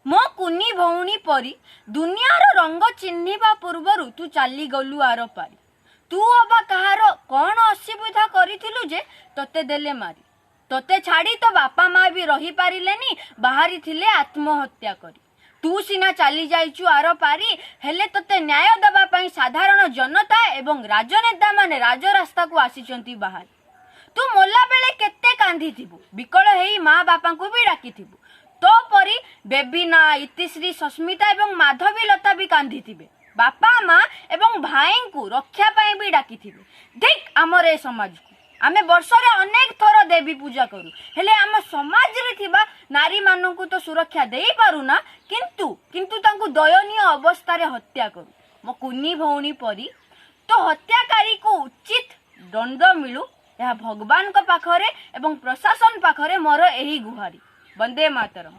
मो कुनी भौणी परी दुनियार रंग चिन्हिबा पूर्वरु तू चली गलु आर पारी। तू अबा कहार कौन असुविधा करिथिलु जे तोते देले मारी। तोते छाड़ी तो बापा माँ भी रही पारिलेनी, बाहरी थिले आत्महत्या करी। तू सिना चली जाइचु आर पारी, हेले तोते न्याय दबा पई साधारण जनता एवं राजनेता माने राजरास्ता को आसीचंती बाहर। तू मोला बेले केते कांदी थिबु, बिकल हेई माँ बापा को भी डाकी थिबु। तो परी बेबीना, इतिश्री, सस्मिता एवं माधवी लता भी कांदी थिबे। बापा माँ एवं भाई को रक्षा पाई भी डाकी थिबे। देख आमर ए समाज को आमे वर्षरे अनेक थर देवी पूजा करू, हेले आम समाज रे थिबा नारी मानन को तो सुरक्षा देई पारू ना, किंतु तांको दयनीय अवस्था रे हत्या करू। मो कुनी भौणी परी तो हत्याकारी को उचित दंड मिलू, यह भगवान को पाखरे एवं प्रशासन पाखरे मोर एही गुहारी। वंदे मातरम।